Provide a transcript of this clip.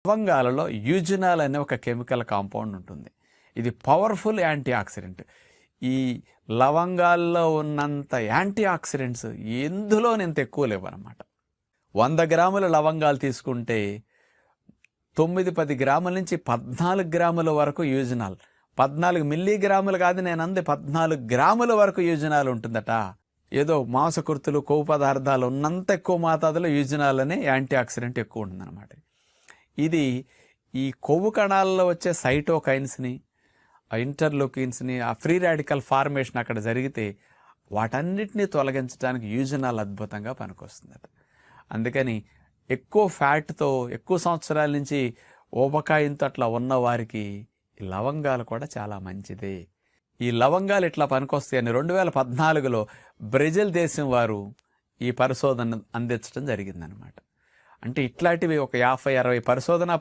లవంగాలలో eugenol అనే ఒక chemical compound ఉంటుంది. ఇది పవర్ఫుల్ యాంటీ ఆక్సిడెంట్. ఈ లవంగాల్లో ఉన్నంత యాంటీ ఆక్సిడెంట్స్ ఎందులో ఇంత ఎక్కువ లేవన్నమాట. 100 గ్రాముల లవంగాలు తీసుకుంటే 9-10 గ్రాముల నుంచి 14 గ్రాముల వరకు యూజినాల్, 14 మిల్లీగ్రాములు కాదు నేను అంది, 14 గ్రాముల వరకు యూజినాల్ ఉంటుందట. ఏదో మాంసకృతులు, కొవ్వు పదార్థాలు ఉన్నంత ఎక్కువ మోతాదులో యూజినాల్ అనే యాంటీ ఆక్సిడెంట్ ఎక్కువ ఉంటుందన్నమాట. ఇది ఈ కొవ్వు కణాల్లో వచ్చే సైటోకైన్స్ని, ఇంటర్లోకిన్స్ని, ఆ ఫ్రీ రాడికల్ ఫార్మేషన్ అక్కడ జరిగితే వాటన్నిటినీ తొలగించడానికి యూజినాల్ అద్భుతంగా పనికొస్తుందట. అందుకని ఎక్కువ ఫ్యాట్తో ఎక్కువ సంవత్సరాల నుంచి ఊబకాయంతో అట్లా ఉన్న వారికి ఈ లవంగాలు కూడా చాలా మంచిదే. ఈ లవంగాలు ఇట్లా పనికొస్తాయని 2014లో బ్రెజిల్ దేశం వారు ఈ పరిశోధన అందించడం జరిగిందనమాట. అంటే ఇట్లాంటివి ఒక 50-60 పరిశోధనా